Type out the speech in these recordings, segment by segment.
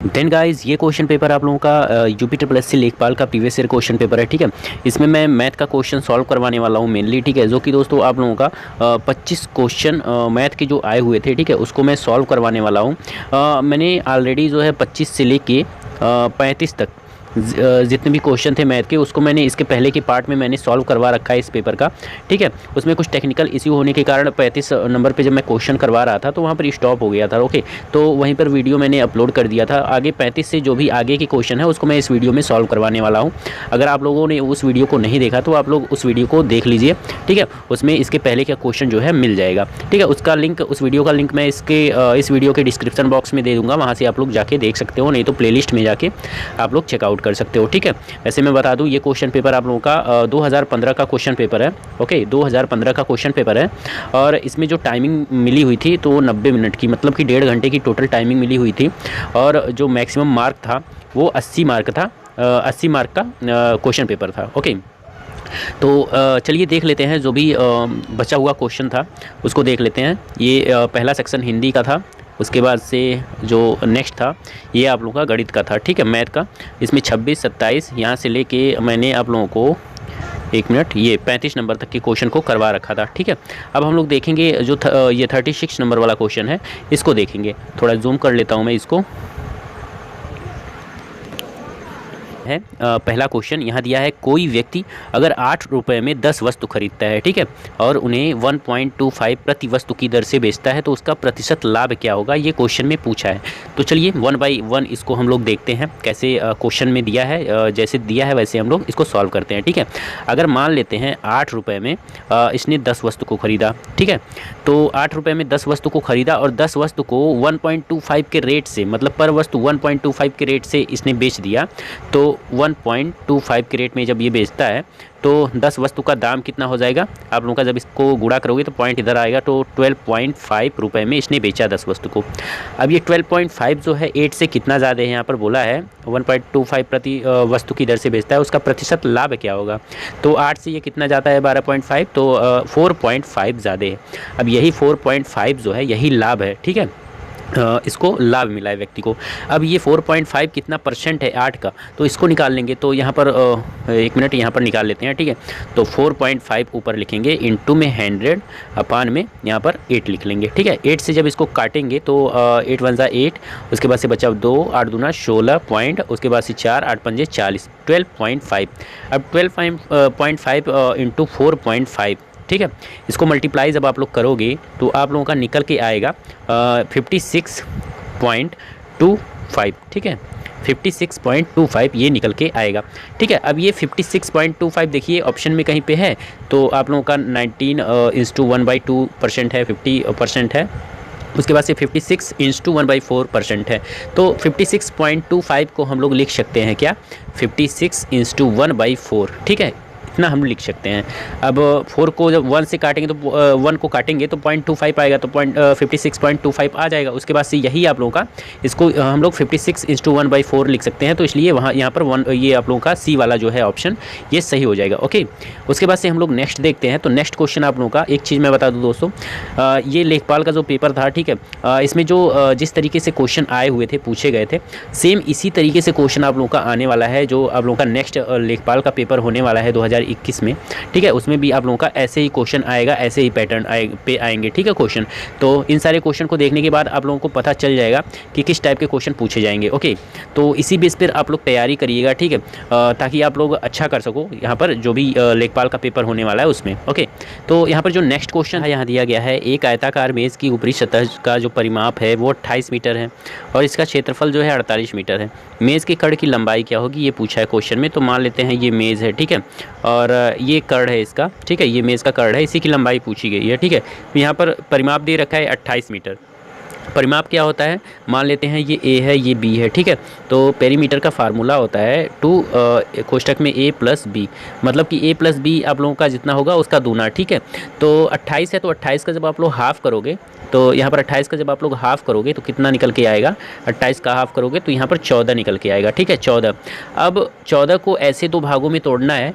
Then guys ये question paper आप लोगों का यूपी ट्रिपल एससी लेखपाल का प्रीवियस ईयर क्वेश्चन पेपर है। ठीक है, इसमें मैं मैथ का क्वेश्चन सॉल्व करवाने वाला हूँ मेनली। ठीक है, जो कि दोस्तों आप लोगों का 25 क्वेश्चन मैथ के जो आए हुए थे, ठीक है, उसको मैं सॉल्व करवाने वाला हूँ। मैंने ऑलरेडी जो है 25 से लेके 35 तक जितने भी क्वेश्चन थे मैथ के, उसको मैंने इसके पहले के पार्ट में मैंने सॉल्व करवा रखा है इस पेपर का। ठीक है, उसमें कुछ टेक्निकल इश्यू होने के कारण 35 नंबर पे जब मैं क्वेश्चन करवा रहा था तो वहाँ पर स्टॉप हो गया था। ओके, तो वहीं पर वीडियो मैंने अपलोड कर दिया था। आगे 35 से जो भी आगे के क्वेश्चन है उसको मैं इस वीडियो में सॉल्व करवाने वाला हूँ। अगर आप लोगों ने उस वीडियो को नहीं देखा तो आप लोग उस वीडियो को देख लीजिए। ठीक है, उसमें इसके पहले का क्वेश्चन जो है मिल जाएगा। ठीक है, उसका लिंक, उस वीडियो का लिंक मैं इस वीडियो के डिस्क्रिप्शन बॉक्स में दे दूँगा, वहाँ से आप लोग जाके देख सकते हो, नहीं तो प्लेलिस्ट में जाके आप लोग चेकआउट कर सकते हो। ठीक है, वैसे मैं बता दूं ये क्वेश्चन पेपर आप लोगों का 2015 का क्वेश्चन पेपर है। ओके, 2015 का क्वेश्चन पेपर है और इसमें जो टाइमिंग मिली हुई थी तो 90 मिनट की, मतलब कि 1.5 घंटे की टोटल टाइमिंग मिली हुई थी और जो मैक्सिमम मार्क था वो 80 मार्क था। 80 मार्क का क्वेश्चन पेपर था। ओके, तो चलिए देख लेते हैं जो भी बचा हुआ क्वेश्चन था उसको देख लेते हैं। ये पहला सेक्शन हिंदी का था, उसके बाद से जो नेक्स्ट था ये आप लोगों का गणित का था। ठीक है, मैथ का। इसमें 26, 27 यहाँ से लेके मैंने आप लोगों को 1 मिनट ये 35 नंबर तक के क्वेश्चन को करवा रखा था। ठीक है, अब हम लोग देखेंगे जो ये 36 नंबर वाला क्वेश्चन है, इसको देखेंगे। थोड़ा जूम कर लेता हूँ मैं इसको। है पहला क्वेश्चन यहाँ दिया है, कोई व्यक्ति अगर 8 रुपये में 10 वस्तु खरीदता है, ठीक है, और उन्हें 1.25 प्रति वस्तु की दर से बेचता है तो उसका प्रतिशत लाभ क्या होगा, ये क्वेश्चन में पूछा है। तो चलिए 1 बाई 1 इसको हम लोग देखते हैं कैसे क्वेश्चन में दिया है, जैसे दिया है वैसे हम लोग इसको सॉल्व करते हैं। ठीक है, अगर मान लेते हैं 8 रुपये में इसने 10 वस्तु को ख़रीदा। ठीक है, तो 8 रुपये में 10 वस्तु को ख़रीदा और 10 वस्तु को 1.25 के रेट से, मतलब पर वस्तु 1.25 के रेट से इसने बेच दिया। तो 1.25 के रेट में जब ये बेचता है तो 10 वस्तु का दाम कितना हो जाएगा, आप लोगों का जब इसको गुणा करोगे तो पॉइंट इधर आएगा, तो 12.5 रुपये में इसने बेचा 10 वस्तु को। अब ये 12.5 जो है 8 से कितना ज़्यादा है, यहाँ पर बोला है 1.25 प्रति वस्तु की दर से बेचता है, उसका प्रतिशत लाभ क्या होगा। तो 8 से ये कितना जाता है 12.5, तो 4.5 ज़्यादा है। अब यही 4.5 जो है यही लाभ है। ठीक है, इसको लाभ मिला है व्यक्ति को। अब ये 4.5 कितना परसेंट है 8 का, तो इसको निकाल लेंगे। तो यहाँ पर 1 मिनट यहाँ पर निकाल लेते हैं। ठीक है, तो 4.5 ऊपर लिखेंगे, इंटू में 100 अपान में यहाँ पर 8 लिख लेंगे। ठीक है, 8 से जब इसको काटेंगे तो 8 वन ज़ा 8, उसके बाद से बचा 2, 8 दूना 16 पॉइंट, उसके बाद से 4, 8 पंजे 40, 12.5। अब 12.5 इंटू 4.5, ठीक है, इसको मल्टीप्लाई जब आप लोग करोगे तो आप लोगों का निकल के आएगा 56.25। ठीक है, 56.25 ये निकल के आएगा। ठीक है, अब ये 56.25 देखिए ऑप्शन में कहीं पे है, तो आप लोगों का 19:1/2% है, 50% है। उसके बाद से 56:1/4% है, तो 56.25 को हम लोग लिख सकते हैं क्या, 56:1/4। ठीक है, इतना हम लिख सकते हैं। अब 4 को जब 1 से काटेंगे तो 1 को काटेंगे तो 0.25 आएगा, तो 56.25 आ जाएगा। उसके बाद से यही आप लोगों का इसको हम लोग 56:1/4 लिख सकते हैं। तो इसलिए वहाँ यहाँ पर 1 ये आप लोगों का सी वाला जो है ऑप्शन ये सही हो जाएगा। ओके, उसके बाद से हम लोग नेक्स्ट देखते हैं। तो नेक्स्ट क्वेश्चन आप लोगों का एक चीज़ मैं बता दूँ दोस्तों, ये लेखपाल का जो पेपर था, ठीक है, इसमें जो जिस तरीके से क्वेश्चन आए हुए थे, पूछे गए थे, सेम इसी तरीके से क्वेश्चन आप लोगों का आने वाला है जो आप लोगों का नेक्स्ट लेखपाल का पेपर होने वाला है 2021 में। ठीक है, उसमें भी आप लोगों का ऐसे ही क्वेश्चन आएगा, ऐसे ही पैटर्न पे आएंगे। ठीक है, क्वेश्चन। तो इन सारे क्वेश्चन को देखने के बाद आप लोगों को पता चल जाएगा कि किस टाइप के क्वेश्चन पूछे जाएंगे। ओके, तो इसी बेस पर आप लोग तैयारी करिएगा। ठीक है, ताकि आप लोग अच्छा कर सको यहाँ पर जो भी लेखपाल का पेपर होने वाला है उसमें। ओके, तो यहाँ पर जो नेक्स्ट क्वेश्चन है यहाँ दिया गया है, एक आयताकार मेज़ की ऊपरी सतह का जो परिमाप है वो 28 मीटर है और इसका क्षेत्रफल जो है 48 मीटर है। मेज़ के कड़ की लंबाई क्या होगी, ये पूछा है क्वेश्चन में। तो मान लेते हैं ये मेज़ है, ठीक है, और ये कड़ है इसका। ठीक है, ये मेज़ का कड़ है, इसी की लंबाई पूछी गई है। ठीक है, यहाँ पर परिमाप दे रखा है 28 मीटर। परिमाप क्या होता है, मान लेते हैं ये ए है, ये बी है। ठीक है, तो पेरीमीटर का फार्मूला होता है 2 कोष्टक में a प्लस बी, मतलब कि a प्लस बी आप लोगों का जितना होगा उसका दूना। ठीक है, तो 28 है, तो 28 का जब आप लोग हाफ़ करोगे तो यहाँ पर 28 का जब आप लोग हाफ़ करोगे तो कितना निकल के आएगा, 28 का हाफ़ करोगे तो यहाँ पर 14 निकल के आएगा। ठीक है, 14। अब 14 को ऐसे 2 भागों में तोड़ना है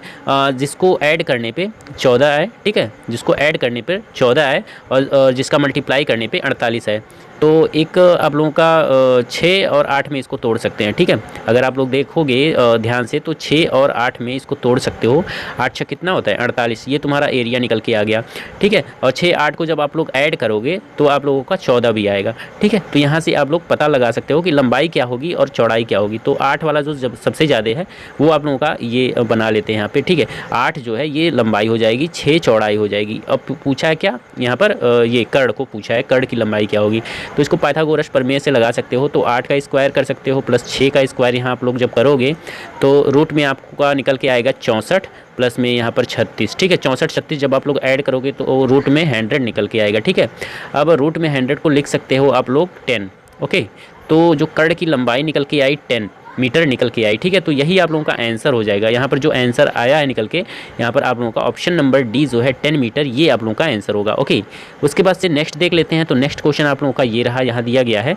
जिसको ऐड करने पे 14 आए। ठीक है, जिसको ऐड करने पर 14 आए और जिसका मल्टीप्लाई करने पे 48 आए। तो एक आप लोगों का 6 और 8 में इसको तोड़ सकते हैं, ठीक है। अगर आप लोग देखोगे ध्यान से तो 6 और 8 में इसको तोड़ सकते हो। 8 6 कितना होता है 48, ये तुम्हारा एरिया निकल के आ गया, ठीक है। और 6 8 को जब आप लोग ऐड करोगे तो आप लोगों का 14 भी आएगा, ठीक है। तो यहाँ से आप लोग पता लगा सकते हो कि लंबाई क्या होगी और चौड़ाई क्या होगी। तो 8 वाला जो जब सबसे ज़्यादा है वो आप लोगों का ये बना लेते हैं यहाँ पे, ठीक है। 8 जो है ये लंबाई हो जाएगी, 6 चौड़ाई हो जाएगी। अब पूछा है क्या यहाँ पर, ये कर्ण को पूछा है, कर्ण की लंबाई क्या होगी। तो इसको पाइथागोरस प्रमेय से लगा सकते हो। तो 8 का स्क्वायर कर सकते हो प्लस 6 का स्क्वायर यहाँ आप लोग जब करोगे तो रूट में आपका निकल के आएगा 64 प्लस में यहाँ पर 36, ठीक है। 64 36 जब आप लोग ऐड करोगे तो रूट में 100 निकल के आएगा, ठीक है। अब रूट में 100 को लिख सकते हो आप लोग 10, ओके। तो जो कर्ण की लंबाई निकल के आई 10 मीटर निकल के आई, ठीक है। तो यही आप लोगों का आंसर हो जाएगा। यहाँ पर जो आंसर आया है निकल के, यहाँ पर आप लोगों का ऑप्शन नंबर डी जो है 10 मीटर, ये आप लोगों का आंसर होगा, ओके। उसके बाद से नेक्स्ट देख लेते हैं। तो नेक्स्ट क्वेश्चन आप लोगों का ये रहा, यहाँ दिया गया है,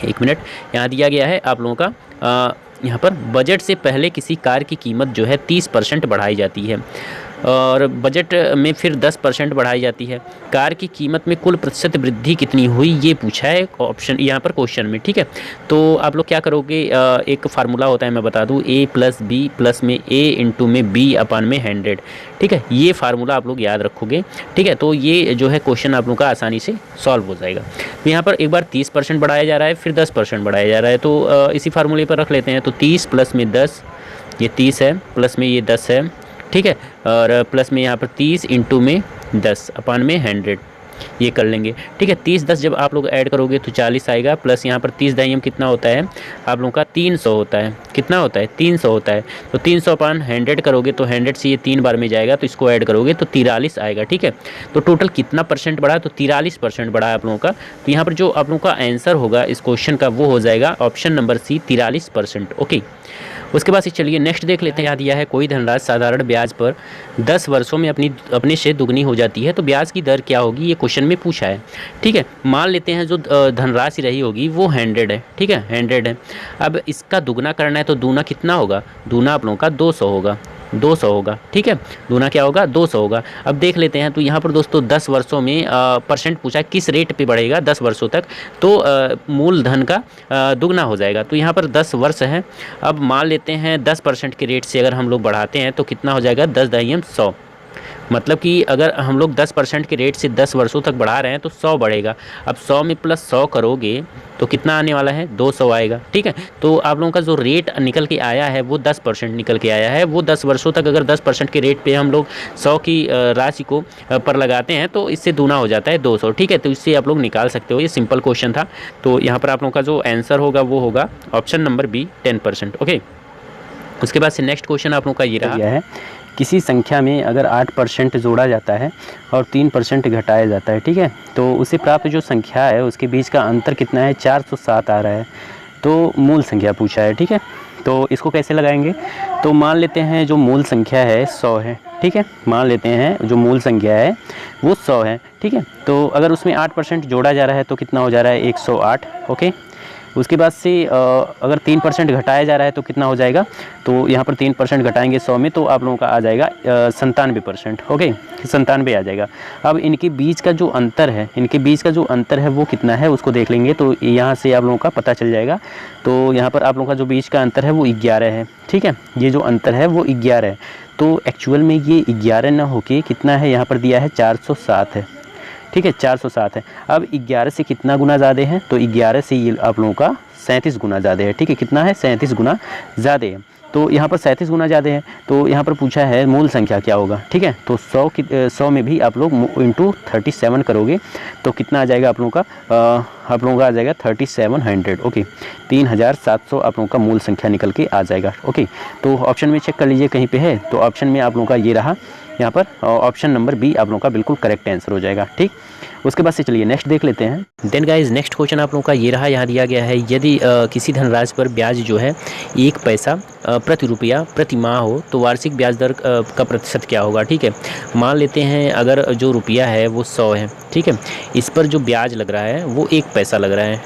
1 मिनट, यहाँ दिया गया है आप लोगों का यहाँ पर बजट से पहले किसी कार की कीमत जो है 30% बढ़ाई जाती है और बजट में फिर 10% बढ़ाई जाती है। कार की कीमत में कुल प्रतिशत वृद्धि कितनी हुई, ये पूछा है ऑप्शन यहाँ पर क्वेश्चन में, ठीक है। तो आप लोग क्या करोगे, एक फार्मूला होता है मैं बता दूँ, A + B प्लस में A इंटू में B अपान में 100, ठीक है। ये फार्मूला आप लोग याद रखोगे, ठीक है। तो ये जो है क्वेश्चन आप लोग का आसानी से सॉल्व हो जाएगा। तो यहाँ पर एक बार 30% बढ़ाया जा रहा है, फिर 10% बढ़ाया जा रहा है। तो इसी फार्मूले पर रख लेते हैं। तो 30 प्लस में 10, ये 30 है, प्लस में ये 10 है, ठीक है। और प्लस में यहाँ पर 30 इंटू में 10 अपान में 100, ये कर लेंगे, ठीक है। 30 10 जब आप लोग ऐड करोगे तो 40 आएगा, प्लस यहाँ पर 30 दाइम कितना होता है आप लोगों का 300 होता है, कितना होता है 300 होता है। तो 300 अपान 100 करोगे तो 100 से ये 3 बार में जाएगा, तो इसको ऐड करोगे तो 43 आएगा, ठीक है। तो टोटल कितना परसेंट बढ़ा, तो 43% बढ़ा है आप लोगों का। तो यहाँ पर जो आप लोगों का आंसर होगा इस क्वेश्चन का वो हो जाएगा ऑप्शन नंबर सी, 43%, ओके। उसके बाद से चलिए नेक्स्ट देख लेते हैं। यहाँ दिया है कोई धनराशि साधारण ब्याज पर 10 वर्षों में अपने से दुगनी हो जाती है तो ब्याज की दर क्या होगी, ये क्वेश्चन में पूछा है, ठीक है। मान लेते हैं जो धनराशि रही होगी वो 100 है, ठीक है, 100 है। अब इसका दुगना करना है तो दूना कितना होगा, दूना आप लोगों का 200 होगा, 200 होगा, ठीक है। दूना क्या होगा 200 होगा। अब देख लेते हैं। तो यहाँ पर दोस्तों 10 वर्षों में परसेंट पूछा है, किस रेट पे बढ़ेगा 10 वर्षों तक, तो मूलधन का दुगना हो जाएगा। तो यहाँ पर 10 वर्ष है। अब मान लेते हैं 10% के रेट से अगर हम लोग बढ़ाते हैं तो कितना हो जाएगा 10 दाइम 100, मतलब कि अगर हम लोग 10% के रेट से 10 वर्षों तक बढ़ा रहे हैं तो 100 बढ़ेगा। अब 100 में प्लस 100 करोगे तो कितना आने वाला है 200 आएगा, ठीक है। तो आप लोगों का जो रेट निकल के आया है वो 10% निकल के आया है। वो 10 वर्षों तक अगर 10% के रेट पे हम लोग 100 की राशि को पर लगाते हैं तो इससे दूना हो जाता है 200, ठीक है। तो इससे आप लोग निकाल सकते हो, ये सिंपल क्वेश्चन था। तो यहाँ पर आप लोगों का जो आंसर होगा वो होगा ऑप्शन नंबर बी, 10%, ओके। उसके बाद से नेक्स्ट क्वेश्चन आप लोगों का ये रहा है, किसी संख्या में अगर 8% जोड़ा जाता है और 3% घटाया जाता है, ठीक है, तो उसे प्राप्त जो संख्या है उसके बीच का अंतर कितना है, 407 आ रहा है। तो मूल संख्या पूछा है, ठीक है। तो इसको कैसे लगाएंगे, तो मान लेते हैं जो मूल संख्या है 100 है, ठीक है। मान लेते हैं जो मूल संख्या है वो 100 है, ठीक है। तो अगर उसमें 8% जोड़ा जा रहा है तो कितना हो जा रहा है 108, ओके। उसके बाद से अगर 3% घटाया जा रहा है तो कितना हो जाएगा, तो यहाँ पर 3% घटाएंगे 100 में तो आप लोगों का आ जाएगा 97%, ओके, 97 आ जाएगा। अब इनके बीच का जो अंतर है, इनके बीच का जो अंतर है वो कितना है उसको देख लेंगे। तो यहाँ से आप लोगों का पता चल जाएगा। तो यहाँ पर आप लोगों का जो बीच का अंतर है वो 11 है, ठीक है। ये जो अंतर है वो 11 है। तो एक्चुअल में ये 11 ना होके कितना है, यहाँ पर दिया है 407 है, ठीक है, 407 है। अब 11 से कितना गुना ज़्यादा है, तो 11 से ये आप लोगों का 37 गुना ज़्यादा है, ठीक है। कितना है 37 गुना ज़्यादा है। तो यहाँ पर 37 गुना ज़्यादा है। तो यहाँ पर पूछा है मूल संख्या क्या होगा, ठीक है। तो 100 में भी आप लोग इंटू 37 करोगे तो कितना आ जाएगा आप लोगों का, आप लोगों का आ जाएगा 3700, ओके। 3700 आप लोगों का मूल संख्या निकल के आ जाएगा, ओके। तो ऑप्शन में चेक कर लीजिए कहीं पे है, तो ऑप्शन में आप लोगों का ये रहा, यहाँ पर ऑप्शन नंबर बी आप लोगों का बिल्कुल करेक्ट आंसर हो जाएगा, ठीक। उसके बाद से चलिए नेक्स्ट देख लेते हैं। देन गाइज नेक्स्ट क्वेश्चन आप लोगों का ये रहा, यहाँ दिया गया है यदि किसी धनराशि पर ब्याज जो है 1 पैसा प्रति रुपया प्रति माह हो तो वार्षिक ब्याज दर का प्रतिशत क्या होगा, ठीक है। मान लेते हैं अगर जो रुपया है वो 100 है, ठीक है। इस पर जो ब्याज लग रहा है वो 1 पैसा लग रहा है,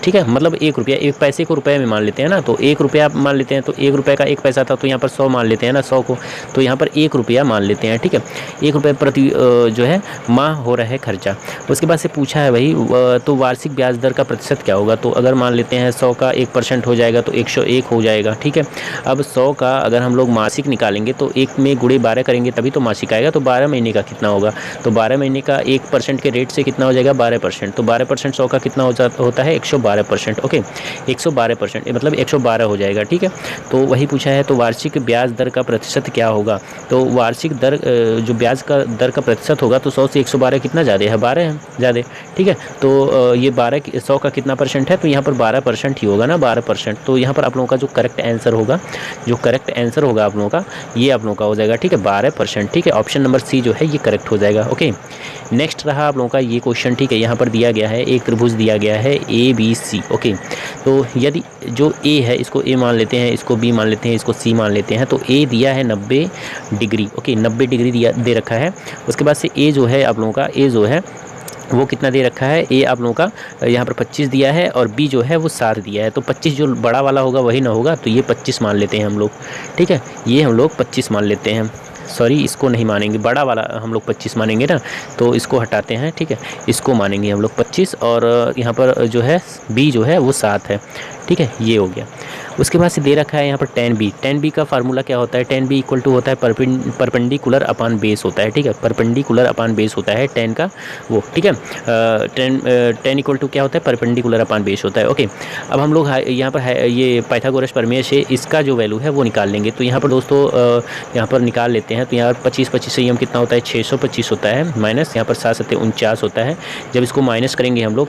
ठीक है, मतलब 1 रुपया, 1 पैसे को रुपये में मान लेते हैं ना, तो 1 रुपया आप मान लेते हैं, तो 1 रुपये का 1 पैसा था, तो यहाँ पर 100 मान लेते हैं ना, 100 को, तो यहाँ पर 1 रुपया मान लेते हैं। ठीक है, 1 रुपये प्रति जो है माह हो रहा है खर्चा। उसके बाद से पूछा है भाई तो वार्षिक ब्याज दर का प्रतिशत क्या होगा, तो अगर मान लेते हैं 100 का 1% हो जाएगा तो 101 हो जाएगा। ठीक है, अब 100 का अगर हम लोग मासिक निकालेंगे तो 1 में गुणे 12 करेंगे तभी तो मासिक आएगा, तो 12 महीने का कितना होगा, तो 12 महीने का 1% के रेट से कितना हो जाएगा 12%, तो 12% 100 का कितना होता है 112%। ओके, 112% मतलब 112 हो जाएगा। ठीक है, तो वही पूछा है, तो वार्षिक ब्याज दर का प्रतिशत क्या होगा, तो वार्षिक दर जो ब्याज का दर का प्रतिशत होगा, तो 100 से 112 कितना ज़्यादा है, 12 है ज़्यादा। ठीक है, तो ये 100 का कितना परसेंट है, तो यहाँ पर 12% ही होगा ना, 12%। तो यहाँ पर आप लोगों का जो करेक्ट आंसर होगा, आप लोगों का ये आप लोगों का हो जाएगा। ठीक है, 12%। ठीक है, ऑप्शन नंबर सी जो है ये करेक्ट हो जाएगा। ओके, नेक्स्ट रहा आप लोगों का ये क्वेश्चन। ठीक है, यहाँ पर दिया गया है एक त्रिभुज दिया गया है ABC। ओके, तो यदि जो A है इसको A मान लेते हैं, इसको B मान लेते हैं, इसको C मान लेते हैं, तो A दिया है 90 डिग्री। ओके, 90 डिग्री दे रखा है। उसके बाद से A जो है आप लोगों का A जो है वो कितना दे रखा है, A आप लोगों का यहाँ पर 25 दिया है और B जो है वो 7 दिया है। तो 25 जो बड़ा वाला होगा वही ना होगा, तो ये 25 मान लेते हैं हम लोग। ठीक है, ये हम लोग 25 मान लेते हैं, सॉरी इसको नहीं मानेंगे, बड़ा वाला हम लोग 25 मानेंगे ना, तो इसको हटाते हैं। ठीक है, इसको मानेंगे हम लोग 25 और यहाँ पर जो है B जो है वो 7 है। ठीक है, ये हो गया। उसके बाद से दे रखा है यहाँ पर tan b का फार्मूला क्या होता है, tan b इक्वल टू होता है परपेंडिकुलर अपान बेस होता है। ठीक है, परपेंडिकुलर अपान बेस होता है tan का वो। ठीक है, tan इक्वल टू क्या होता है, परपेंडिकुलर अपान बेस होता है। ओके, अब हम लोग यहाँ पर ये पाइथागोरस प्रमेय से इसका जो वैल्यू है वो निकाल लेंगे। तो यहाँ पर दोस्तों यहाँ पर निकाल लेते हैं। तो यहाँ पर 25 से कितना होता है 625 होता है, माइनस यहाँ पर 7 7 49 होता है। जब इसको माइनस करेंगे हम लोग,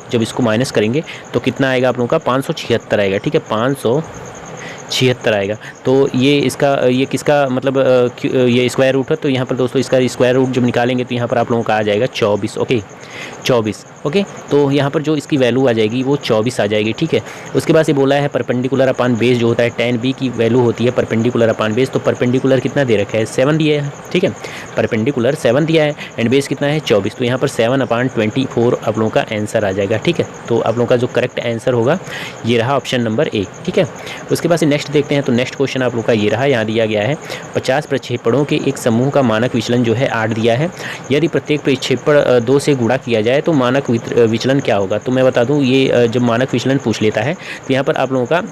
तो कितना आएगा आप लोगों का 576 आएगा। ठीक है, 576 आएगा। तो ये किसका मतलब ये स्क्वायर रूट है, तो यहाँ पर दोस्तों इसका स्क्वायर रूट जब निकालेंगे तो यहाँ पर आप लोगों का आ जाएगा 24। ओके, 24। ओके, तो यहाँ पर जो इसकी वैल्यू आ जाएगी वो 24 आ जाएगी। ठीक है, उसके बाद से बोला है परपेंडिकुलर अपान बेस जो होता है tan b की वैल्यू होती है परपेंडिकुलर अपान बेस। तो परपेंडिकुलर कितना दे रखा है 7 दिया है। ठीक है, परपेंडिकुलर 7 दिया है एंड बेस कितना है 24, तो यहाँ पर 7/24 आप लोगों का आंसर आ जाएगा। ठीक है, तो आप लोगों का जो करेक्ट आंसर होगा ये रहा ऑप्शन नंबर A। ठीक है, उसके बाद से नेक्स्ट देखते हैं। तो नेक्स्ट क्वेश्चन आप लोगों का ये रहा, यहाँ दिया गया है 50 प्रक्षेपणों के एक समूह का मानक विचलन जो है 8 दिया है। यदि प्रत्येक प्रक्षेपण 2 से गुणा किया जाए तो मानक विचलन क्या होगा। तो मैं बता दूं, ये जब मानक विचलन पूछ लेता है तो यहाँ पर आप लोगों का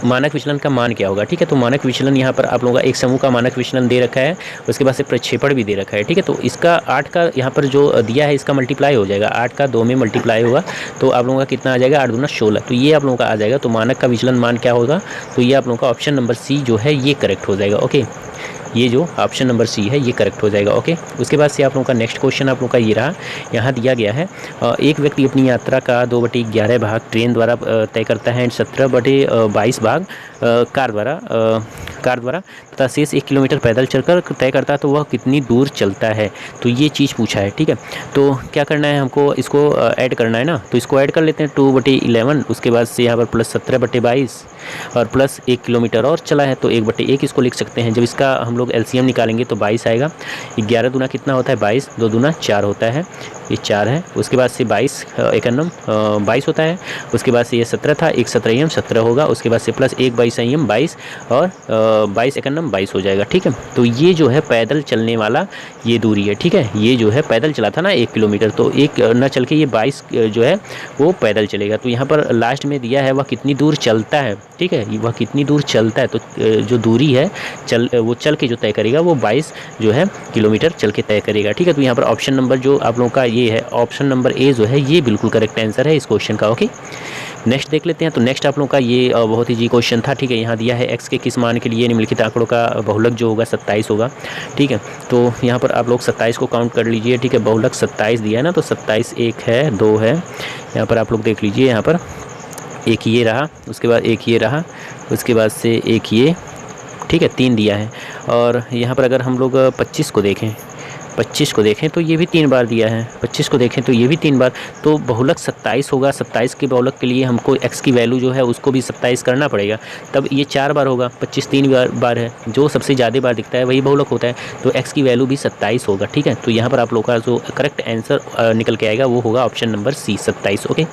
मानक विचलन का मान क्या होगा। ठीक है, तो मानक विचलन यहाँ पर आप लोगों का एक समूह का मानक विचलन दे रखा है, उसके बाद से प्रक्षेपण भी दे रखा है। ठीक है, तो इसका 8 का यहाँ पर जो दिया है इसका मल्टीप्लाई हो जाएगा, 8 का 2 में मल्टीप्लाई होगा तो आप लोगों का कितना आ जाएगा 8 दूना 16। तो ये आप लोगों का आ जाएगा। तो मानक का विचलन मान क्या होगा, तो ये आप लोगों का ऑप्शन नंबर C जो है ये करेक्ट हो जाएगा। ओके, ये जो ऑप्शन नंबर C है ये करेक्ट हो जाएगा। ओके, उसके बाद से आप लोगों का नेक्स्ट क्वेश्चन आप लोगों का ये रहा, यहाँ दिया गया है एक व्यक्ति अपनी यात्रा का 2/11 भाग ट्रेन द्वारा तय करता है एंड 17/22 भाग कार द्वारा तथा शेष 1 किलोमीटर पैदल चलकर तय करता है, तो वह कितनी दूर चलता है। तो ये चीज़ पूछा है। ठीक है, तो क्या करना है हमको, इसको ऐड करना है ना, तो इसको ऐड कर लेते हैं 2/11, उसके बाद से यहाँ पर प्लस 17/22 और प्लस 1 किलोमीटर और चला है तो 1/1 इसको लिख सकते हैं। जब इसका हम लोग LCM निकालेंगे तो 22 आएगा। 11 दूना कितना होता है 22, 2 दूना 4 होता है, ये 4 है। उसके बाद से 22 एकन्नम 22 होता है। उसके बाद से ये 17 था, 1 17 17 होगा। उसके बाद से प्लस 1 22 22 और 22 एकन्नम 22 हो जाएगा। ठीक है, तो ये जो है पैदल चलने वाला ये दूरी है। ठीक है, ये जो है पैदल चला था ना 1 किलोमीटर, तो 1 न चल के ये 22 जो है वो पैदल चलेगा। तो यहाँ पर लास्ट में दिया है वह कितनी दूर चलता है। ठीक है, वह कितनी दूर चलता है, तो जो दूरी है वो चल के जो तय करेगा वो 22 जो है किलोमीटर चल के तय करेगा। ठीक है, तो यहाँ पर ऑप्शन नंबर जो आप लोगों का ये है ऑप्शन नंबर A जो है ये बिल्कुल करेक्ट आंसर है इस क्वेश्चन का। ओके, नेक्स्ट देख लेते हैं। तो नेक्स्ट आप लोगों का ये बहुत ही जी क्वेश्चन था। ठीक है, यहाँ दिया है x के किस मान के लिए निम्नलिखित आंकड़ों का बहुलक जो होगा 27 होगा। ठीक है, तो यहाँ पर आप लोग 27 को काउंट कर लीजिए। ठीक है, बहुलक 27 दिया है ना, तो 27 1 है 2 है, यहाँ पर आप लोग देख लीजिए। यहाँ पर एक ये रहा, उसके बाद एक ये रहा, उसके बाद से एक ये, ठीक है 3 दिया है। और यहाँ पर अगर हम लोग 25 को देखें तो ये भी 3 बार दिया है। 25 को देखें तो ये भी 3 बार, तो बहुलक 27 होगा। 27 के बहुलक के लिए हमको x की वैल्यू जो है उसको भी 27 करना पड़ेगा, तब ये 4 बार होगा। 25 3 बार है, जो सबसे ज़्यादा बार दिखता है वही बहुलक होता है, तो x की वैल्यू भी 27 होगा। ठीक है, तो यहाँ पर आप लोग का जो करेक्ट आंसर निकल के आएगा वो होगा option number C 27। Okay,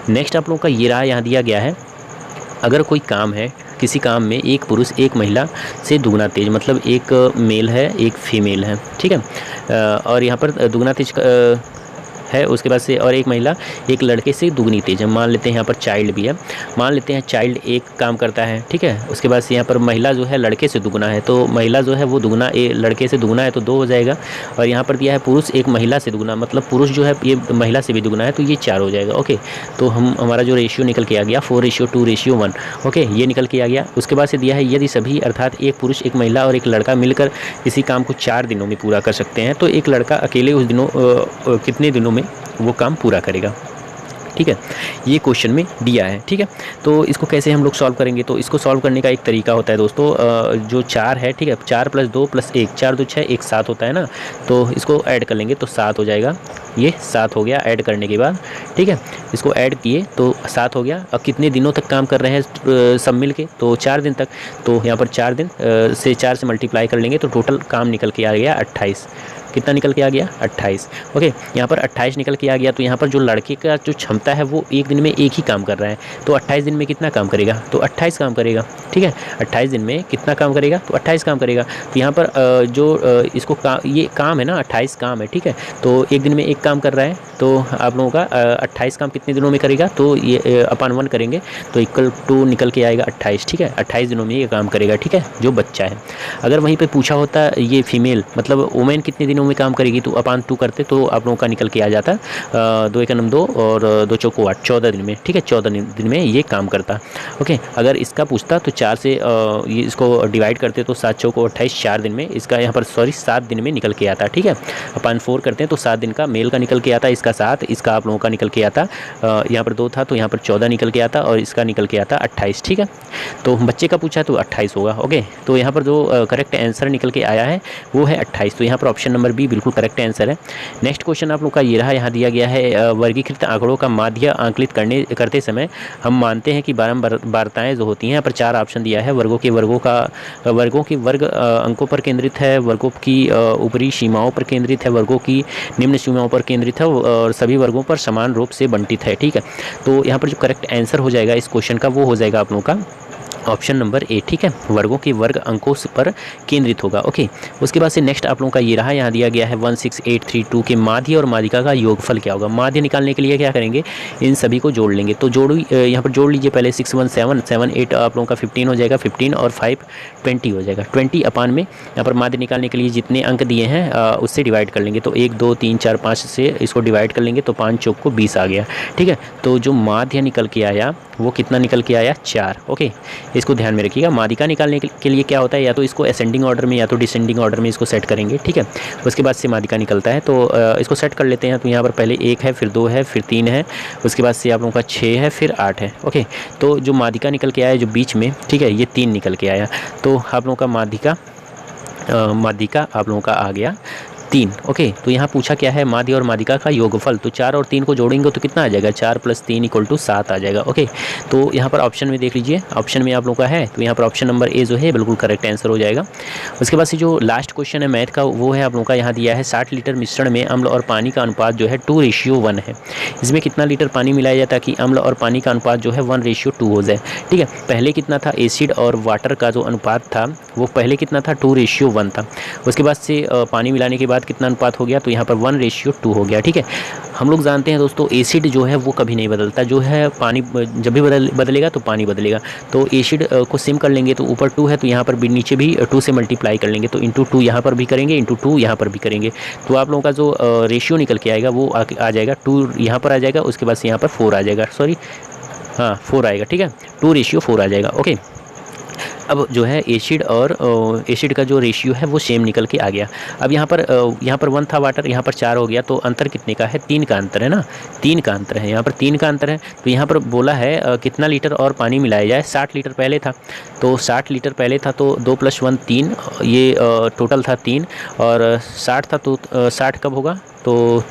next आप लोगों का ये रहा, यहाँ दिया गया है अगर कोई काम है, किसी काम में एक पुरुष एक महिला से दुगना तेज, मतलब एक मेल है एक फीमेल है, ठीक है, और यहाँ पर दुगना तेज है, उसके बाद से और एक महिला एक लड़के से दुगनी तेज है। मान लेते हैं यहाँ पर चाइल्ड भी है, मान लेते हैं चाइल्ड एक काम करता है, ठीक है, उसके बाद से यहाँ पर महिला जो है लड़के से दुगना है, तो महिला जो है वो दुगना लड़के से दुगना है तो 2 हो जाएगा, और यहाँ पर दिया है पुरुष एक महिला से दुगना, मतलब पुरुष जो है ये महिला से भी दुगना है तो ये 4 हो जाएगा। ओके, तो हमारा जो रेशियो निकल के आ गया 4:2:1। ओके, ये निकल के आ गया। उसके बाद से दिया है यदि सभी अर्थात एक पुरुष एक महिला और एक लड़का मिलकर किसी काम को 4 दिनों में पूरा कर सकते हैं तो एक लड़का अकेले उस दिनों कितने दिनों में वो काम पूरा करेगा। ठीक है, ये क्वेश्चन में दिया है। ठीक है, तो इसको कैसे हम लोग सॉल्व करेंगे, तो इसको सॉल्व करने का एक तरीका होता है दोस्तों, जो 4 है, ठीक है, 4 + 2 + 1, 4 2 6, 1 7 होता है ना, तो इसको ऐड कर लेंगे तो 7 हो जाएगा। ये 7 हो गया ऐड करने के बाद, ठीक है, इसको ऐड किए तो 7 हो गया। अब कितने दिनों तक काम कर रहे हैं सब मिल के, तो 4 दिन तक, तो यहाँ पर 4 दिन से 4 से मल्टीप्लाई कर लेंगे तो टोटल काम निकल के आ गया 28। कितना निकल के आ गया 28। ओके, यहाँ पर 28 निकल के आ गया, तो यहाँ पर जो लड़के का जो क्षमता है वो एक दिन में एक ही काम कर रहा है, तो 28 दिन में कितना काम करेगा, तो 28 काम करेगा। ठीक है, 28 दिन में कितना काम करेगा, तो 28 काम करेगा। तो यहाँ पर इसको ये काम है ना, 28 काम है, ठीक है, तो एक दिन में एक काम कर रहा है, तो आप लोगों का 28 काम कितने दिनों में करेगा, तो ये /1 करेंगे तो = निकल के आएगा 28। ठीक है, 28 दिनों में ये काम करेगा। ठीक है, जो बच्चा है। अगर वहीं पे पूछा होता ये फीमेल मतलब वुमेन कितने दिनों में काम करेगी, तो /2 करते तो आप लोगों का निकल के आ जाता 2 × 2 और 2 × 4 8, 14 दिन में। ठीक है, 14 दिन में ये काम करता। ओके, अगर इसका पूछता तो 4 से ये इसको डिवाइड करते तो 7 × 4 = 28, 4 दिन में इसका यहाँ पर 7 दिन में निकल के आता। ठीक है, /4 करते हैं तो 7 दिन का मेल का निकल के आता, इसका 7, इसका आप लोगों का निकल के आता, यहाँ पर 2 था तो यहाँ पर 14 निकल के आता और इसका निकल के आता 28। ठीक है, तो बच्चे का पूछा तो 28 होगा। ओके, तो यहाँ पर जो करेक्ट आंसर निकल के आया है वो है 28, तो यहाँ पर ऑप्शन नंबर बी बिल्कुल करेक्ट आंसर है। नेक्स्ट क्वेश्चन आप लोग का ये रहा, यहाँ दिया गया है वर्गीकृत आंकड़ों का माध्य आंकलित करते समय हम मानते हैं कि बारंबारताएँ जो होती हैं, यहाँ पर 4 ऑप्शन दिया है। वर्गों के वर्ग अंकों पर केंद्रित है, वर्गों की ऊपरी सीमाओं पर केंद्रित है, वर्गों की निम्न सीमाओं पर केंद्रित है और सभी वर्गों पर समान रूप से बंटित है। ठीक है, तो यहाँ पर जो करेक्ट आंसर हो जाएगा इस क्वेश्चन का वो हो जाएगा आप लोगों का ऑप्शन नंबर ए। ठीक है, वर्गों के वर्ग अंकों पर केंद्रित होगा। ओके, उसके बाद से नेक्स्ट आप लोगों का ये रहा, यहाँ दिया गया है 16832 के माध्य और माध्यिका का योगफल क्या होगा। माध्य निकालने के लिए क्या करेंगे, इन सभी को जोड़ लेंगे, तो यहाँ पर जोड़ लीजिए पहले 6 1 7 7 8 आप लोगों का 15 हो जाएगा, 15 और 5 20 हो जाएगा। 20 अपान में यहाँ पर माध्य निकालने के लिए जितने अंक दिए हैं उससे डिवाइड कर लेंगे, तो 1 2 3 4 5 से इसको डिवाइड कर लेंगे तो 5 चौक को 20 आ गया। ठीक है, तो जो माध्य निकल के आया वो कितना निकल के आया 4। ओके, इसको ध्यान में रखिएगा। माध्यिका निकालने के लिए क्या होता है, या तो इसको असेंडिंग ऑर्डर में या तो डिसेंडिंग ऑर्डर में इसको सेट करेंगे। ठीक है, उसके बाद से माध्यिका निकलता है, तो इसको सेट कर लेते हैं। तो यहाँ पर पहले 1 है, फिर 2 है, फिर 3 है, उसके बाद से आप लोगों का 6 है, फिर 8 है। ओके, तो जो माध्यिका निकल के आया जो बीच में, ठीक है, ये 3 निकल के आया, तो आप लोगों का माध्यिका आप लोगों का आ गया 3। ओके, तो यहाँ पूछा क्या है, माध्य और माध्यिका का योगफल, तो 4 और 3 को जोड़ेंगे तो कितना आ जाएगा, 4 + 3 = 7 आ जाएगा। ओके, तो यहाँ पर ऑप्शन में देख लीजिए, ऑप्शन में आप लोगों का है, तो यहाँ पर ऑप्शन नंबर ए जो है बिल्कुल करेक्ट आंसर हो जाएगा। उसके बाद से जो लास्ट क्वेश्चन है मैथ का वो है आप लोगों का, यहाँ दिया है 60 लीटर मिश्रण में अम्ल और पानी का अनुपात जो है 2:1 है। इसमें कितना लीटर पानी मिलाया जाता है कि अम्ल और पानी का अनुपात जो है 1:2 हो जाए। ठीक है, पहले कितना था, एसिड और वाटर का जो अनुपात था वो पहले कितना था, 2:1 था। उसके बाद से पानी मिलाने के बाद कितना अनुपात हो गया, तो यहाँ पर 1:2 हो गया। ठीक है, हम लोग जानते हैं दोस्तों एसिड जो है वो कभी नहीं बदलता, जो है पानी जब भी बदलेगा तो पानी बदलेगा, तो एसिड को सिम कर लेंगे तो ऊपर 2 है तो यहाँ पर भी नीचे भी 2 से मल्टीप्लाई कर लेंगे, तो × 2 यहाँ पर भी करेंगे, × 2 यहाँ पर भी करेंगे, तो आप लोगों का जो रेशियो निकल के आएगा वो आ जाएगा 2 यहाँ पर आ जाएगा, उसके बाद से यहाँ पर 4 आ जाएगा, 4 आएगा। ठीक है, 2:4 आ जाएगा। ओके, अब जो है एसिड और एसिड का जो रेशियो है वो सेम निकल के आ गया। अब यहाँ पर 1 था वाटर, यहाँ पर 4 हो गया, तो अंतर कितने का है, 3 का अंतर है ना, 3 का अंतर है, यहाँ पर 3 का अंतर है। तो यहाँ पर बोला है कितना लीटर और पानी मिलाया जाए, 60 लीटर पहले था, तो 60 लीटर पहले था तो 2 + 1 3, ये टोटल था 3 और 60 था, तो 60 कब होगा, तो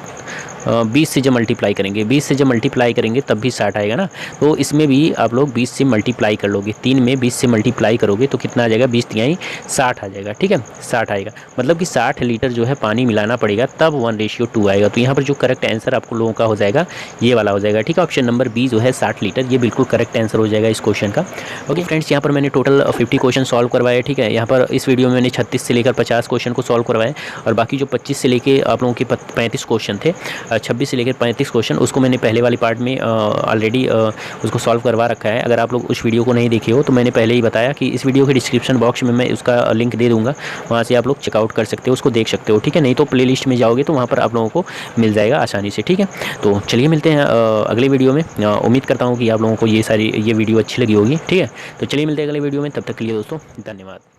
20 से जब मल्टीप्लाई करेंगे, 20 से जब मल्टीप्लाई करेंगे तब भी 60 आएगा ना। तो इसमें भी आप लोग 20 से मल्टीप्लाई कर लोगे, 3 में 20 से मल्टीप्लाई करोगे तो कितना आ जाएगा, 20 तिहाई 60 आ जाएगा। ठीक है, 60 आएगा, मतलब कि 60 लीटर जो है पानी मिलाना पड़ेगा, तब 1:2 आएगा। तो यहाँ पर जो करेक्ट आंसर आपको लोगों का हो जाएगा ये वाला हो जाएगा। ठीक है, ऑप्शन नंबर बी जो है 60 लीटर, ये बिल्कुल करेक्ट आंसर हो जाएगा इस क्वेश्चन का। ओके फ्रेंड्स, यहाँ पर मैंने टोटल 50 क्वेश्चन सॉल्व करवाए। ठीक है, यहाँ पर इस वीडियो में मैंने 36 से लेकर 50 क्वेश्चन को सॉल्व करवाए, और बाकी जो 25 से लेके आप लोगों के 35 क्वेश्चन थे, 26 से लेकर 35 क्वेश्चन, उसको मैंने पहले वाली पार्ट में ऑलरेडी उसको सॉल्व करवा रखा है। अगर आप लोग उस वीडियो को नहीं देखे हो तो मैंने पहले ही बताया कि इस वीडियो के डिस्क्रिप्शन बॉक्स में मैं उसका लिंक दे दूँगा, वहाँ से आप लोग चेकआउट कर सकते हो, उसको देख सकते हो। ठीक है, नहीं तो प्लेलिस्ट में जाओगे तो वहाँ पर आप लोगों को मिल जाएगा आसानी से। ठीक है, तो चलिए मिलते हैं अगले वीडियो में। उम्मीद करता हूँ कि आप लोगों को ये वीडियो अच्छी लगी होगी। ठीक है, तो चलिए मिलते हैं अगले वीडियो में, तब तक के लिए दोस्तों धन्यवाद।